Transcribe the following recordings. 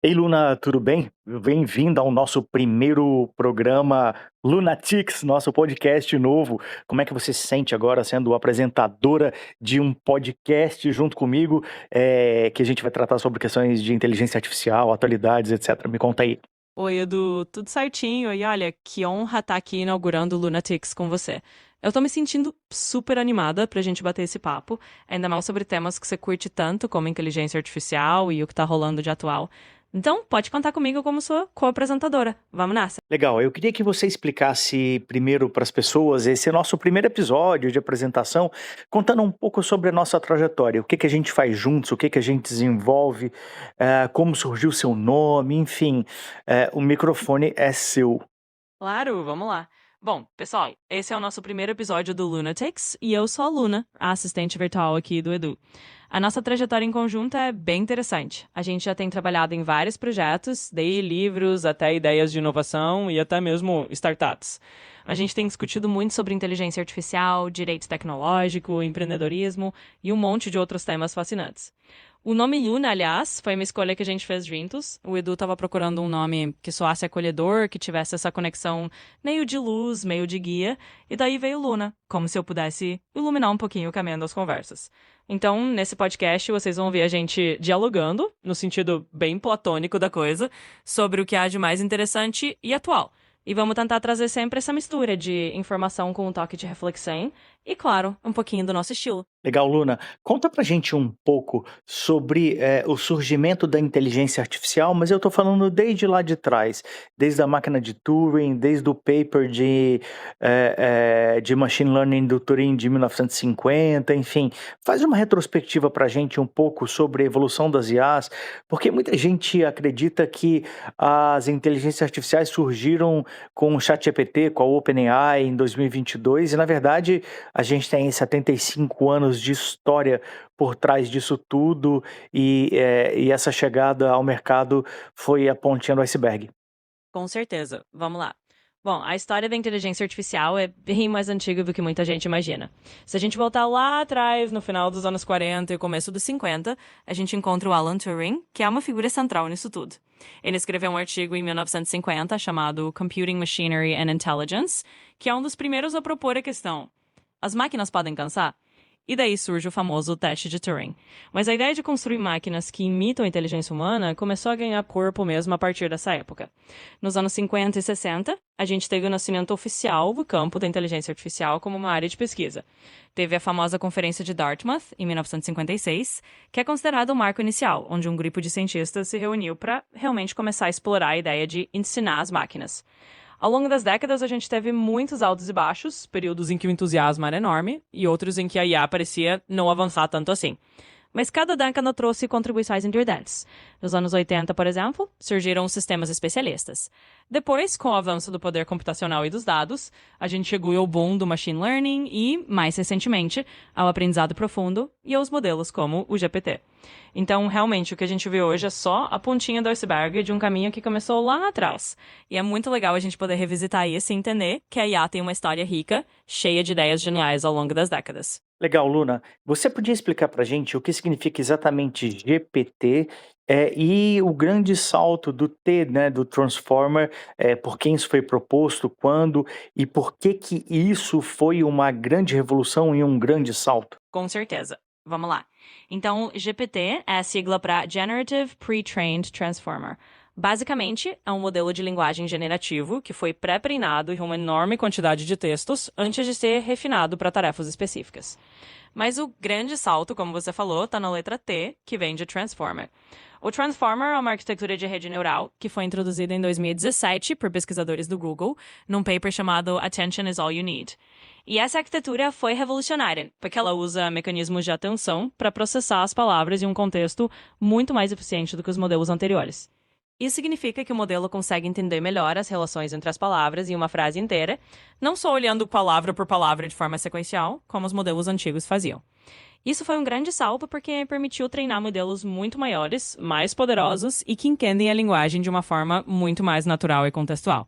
Ei, Luna, tudo bem? Bem-vinda ao nosso primeiro programa Lunatics, nosso podcast novo. Como é que você se sente agora sendo apresentadora de um podcast junto comigo, que a gente vai tratar sobre questões de inteligência artificial, atualidades, etc. Me conta aí. Oi, Edu, tudo certinho? E olha, que honra estar aqui inaugurando o Lunatics com você. Eu tô me sentindo super animada pra gente bater esse papo, ainda mais sobre temas que você curte tanto, como inteligência artificial e o que tá rolando de atual. Então, pode contar comigo como sua co-apresentadora. Vamos nessa! Legal, eu queria que você explicasse primeiro para as pessoas, esse é nosso primeiro episódio de apresentação, contando um pouco sobre a nossa trajetória, o que que a gente faz juntos, o que que a gente desenvolve, como surgiu o seu nome, enfim, o microfone é seu. Claro, vamos lá. Bom, pessoal, esse é o nosso primeiro episódio do Lunatics e eu sou a Luna, a assistente virtual aqui do Edu. A nossa trajetória em conjunto é bem interessante. A gente já tem trabalhado em vários projetos, desde livros até ideias de inovação e até mesmo startups. A gente tem discutido muito sobre inteligência artificial, direito tecnológico, empreendedorismo e um monte de outros temas fascinantes. O nome Luna, aliás, foi uma escolha que a gente fez juntos. O Edu estava procurando um nome que soasse acolhedor, que tivesse essa conexão meio de luz, meio de guia, e daí veio Luna, como se eu pudesse iluminar um pouquinho o caminho das conversas. Então, nesse podcast, vocês vão ver a gente dialogando, no sentido bem platônico da coisa, sobre o que há de mais interessante e atual. E vamos tentar trazer sempre essa mistura de informação com um toque de reflexão e, claro, um pouquinho do nosso estilo. Legal, Luna. Conta pra gente um pouco sobre o surgimento da inteligência artificial, mas eu tô falando desde lá de trás, desde a máquina de Turing, desde o paper de machine learning do Turing de 1950, enfim. Faz uma retrospectiva pra gente um pouco sobre a evolução das IAs, porque muita gente acredita que as inteligências artificiais surgiram com o ChatGPT, com a OpenAI em 2022, e na verdade a gente tem 75 anos de história por trás disso tudo e essa chegada ao mercado foi a pontinha do iceberg. Com certeza. Vamos lá. Bom, a história da inteligência artificial é bem mais antiga do que muita gente imagina. Se a gente voltar lá atrás, no final dos anos 40 e começo dos 50, a gente encontra o Alan Turing, que é uma figura central nisso tudo. Ele escreveu um artigo em 1950 chamado Computing Machinery and Intelligence, que é um dos primeiros a propor a questão: as máquinas podem pensar? E daí surge o famoso teste de Turing. Mas a ideia de construir máquinas que imitam a inteligência humana começou a ganhar corpo mesmo a partir dessa época. Nos anos 50 e 60, a gente teve o nascimento oficial do campo da inteligência artificial como uma área de pesquisa. Teve a famosa Conferência de Dartmouth, em 1956, que é considerado o marco inicial, onde um grupo de cientistas se reuniu para realmente começar a explorar a ideia de ensinar as máquinas. Ao longo das décadas, a gente teve muitos altos e baixos, períodos em que o entusiasmo era enorme e outros em que a IA parecia não avançar tanto assim. Mas cada década trouxe contribuições importantes. Nos anos 80, por exemplo, surgiram os sistemas especialistas. Depois, com o avanço do poder computacional e dos dados, a gente chegou ao boom do machine learning e, mais recentemente, ao aprendizado profundo e aos modelos como o GPT. Então, realmente, o que a gente vê hoje é só a pontinha do iceberg de um caminho que começou lá atrás. E é muito legal a gente poder revisitar isso e entender que a IA tem uma história rica, cheia de ideias geniais ao longo das décadas. Legal, Luna. Você podia explicar pra gente o que significa exatamente GPT, e o grande salto do T, né, do Transformer, por quem isso foi proposto, quando e por que isso foi uma grande revolução e um grande salto? Com certeza. Vamos lá. Então, GPT é a sigla para Generative Pre-trained Transformer. Basicamente, é um modelo de linguagem generativo que foi pré-treinado em uma enorme quantidade de textos antes de ser refinado para tarefas específicas. Mas o grande salto, como você falou, está na letra T, que vem de Transformer. O Transformer é uma arquitetura de rede neural que foi introduzida em 2017 por pesquisadores do Google, num paper chamado Attention is All You Need. E essa arquitetura foi revolucionária, porque ela usa mecanismos de atenção para processar as palavras em um contexto muito mais eficiente do que os modelos anteriores. Isso significa que o modelo consegue entender melhor as relações entre as palavras em uma frase inteira, não só olhando palavra por palavra de forma sequencial, como os modelos antigos faziam. Isso foi um grande salto porque permitiu treinar modelos muito maiores, mais poderosos e que entendem a linguagem de uma forma muito mais natural e contextual.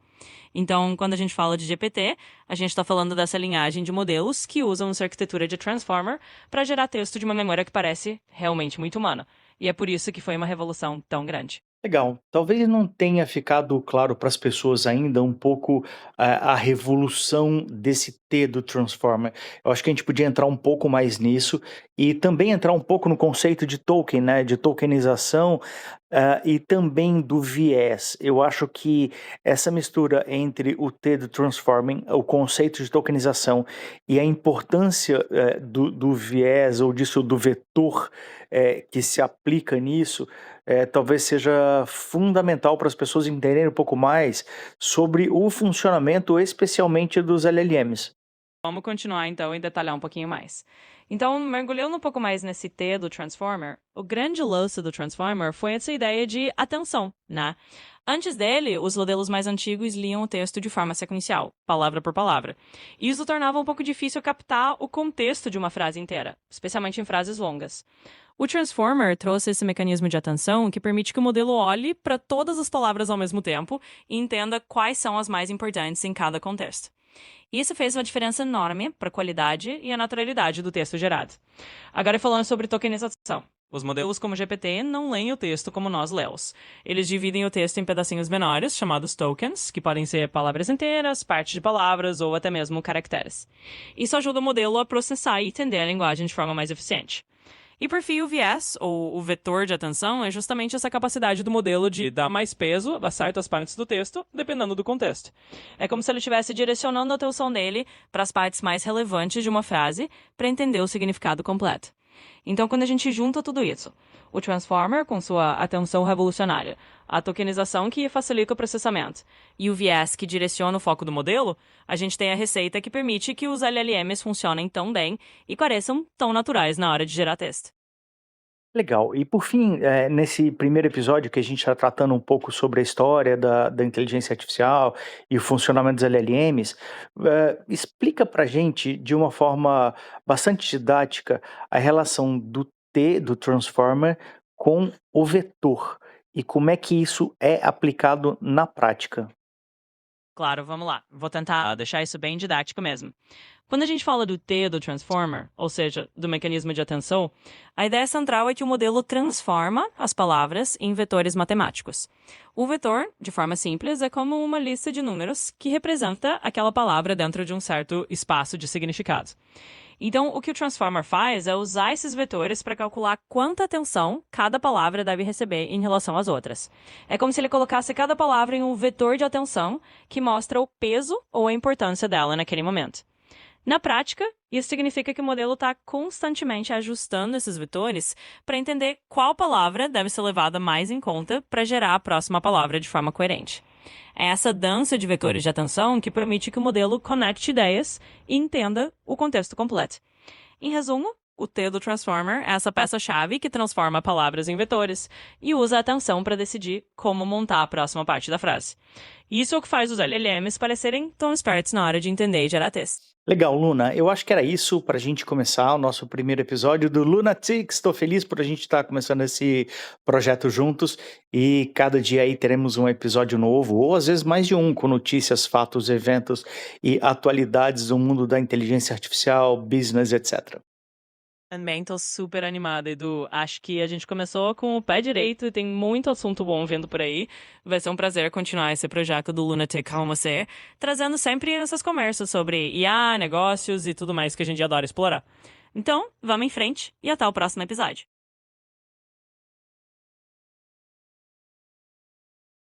Então, quando a gente fala de GPT, a gente está falando dessa linhagem de modelos que usam essa arquitetura de Transformer para gerar texto de uma memória que parece realmente muito humana. E é por isso que foi uma revolução tão grande. Legal. Talvez não tenha ficado claro para as pessoas ainda um pouco a revolução desse T do Transformer. Eu acho que a gente podia entrar um pouco mais nisso e também entrar um pouco no conceito de token, né, de tokenização, e também do viés. Eu acho que essa mistura entre o T do Transforming, o conceito de tokenização e a importância, do viés ou disso do vetor, que se aplica nisso, talvez seja fundamental para as pessoas entenderem um pouco mais sobre o funcionamento, especialmente dos LLMs. Vamos continuar então e detalhar um pouquinho mais. Então, mergulhando um pouco mais nesse T do Transformer, o grande lance do Transformer foi essa ideia de atenção, né? Antes dele, os modelos mais antigos liam o texto de forma sequencial, palavra por palavra. E isso tornava um pouco difícil captar o contexto de uma frase inteira, especialmente em frases longas. O Transformer trouxe esse mecanismo de atenção que permite que o modelo olhe para todas as palavras ao mesmo tempo e entenda quais são as mais importantes em cada contexto. Isso fez uma diferença enorme para a qualidade e a naturalidade do texto gerado. Agora falando sobre tokenização. Os modelos como GPT não leem o texto como nós lemos. Eles dividem o texto em pedacinhos menores, chamados tokens, que podem ser palavras inteiras, partes de palavras ou até mesmo caracteres. Isso ajuda o modelo a processar e entender a linguagem de forma mais eficiente. E por fim, o viés, ou o vetor de atenção, é justamente essa capacidade do modelo de dar mais peso a certas partes do texto, dependendo do contexto. É como se ele estivesse direcionando a atenção dele para as partes mais relevantes de uma frase para entender o significado completo. Então, quando a gente junta tudo isso, o Transformer com sua atenção revolucionária, a tokenização que facilita o processamento e o viés que direciona o foco do modelo, a gente tem a receita que permite que os LLMs funcionem tão bem e pareçam tão naturais na hora de gerar texto. Legal. E por fim, nesse primeiro episódio que a gente está tratando um pouco sobre a história da inteligência artificial e o funcionamento dos LLMs, explica para gente, de uma forma bastante didática, a relação do T, do Transformer, com o vetor e como é que isso é aplicado na prática. Claro, vamos lá. Vou tentar deixar isso bem didático mesmo. Quando a gente fala do T do Transformer, ou seja, do mecanismo de atenção, a ideia central é que o modelo transforma as palavras em vetores matemáticos. O vetor, de forma simples, é como uma lista de números que representa aquela palavra dentro de um certo espaço de significado. Então, o que o Transformer faz é usar esses vetores para calcular quanta atenção cada palavra deve receber em relação às outras. É como se ele colocasse cada palavra em um vetor de atenção que mostra o peso ou a importância dela naquele momento. Na prática, isso significa que o modelo está constantemente ajustando esses vetores para entender qual palavra deve ser levada mais em conta para gerar a próxima palavra de forma coerente. É essa dança de vetores de atenção que permite que o modelo conecte ideias e entenda o contexto completo. Em resumo, o T do Transformer é essa peça-chave que transforma palavras em vetores e usa a atenção para decidir como montar a próxima parte da frase. Isso é o que faz os LLMs parecerem tão espertos na hora de entender e gerar texto. Legal, Luna. Eu acho que era isso para a gente começar o nosso primeiro episódio do Lunatics. Estou feliz por a gente estar começando esse projeto juntos e cada dia aí teremos um episódio novo, ou às vezes mais de um, com notícias, fatos, eventos e atualidades do mundo da inteligência artificial, business, etc. Também tô super animada, Edu. Acho que a gente começou com o pé direito e tem muito assunto bom vindo por aí. Vai ser um prazer continuar esse projeto do Lunatic com você, trazendo sempre essas conversas sobre IA, negócios e tudo mais que a gente adora explorar. Então, vamos em frente e até o próximo episódio.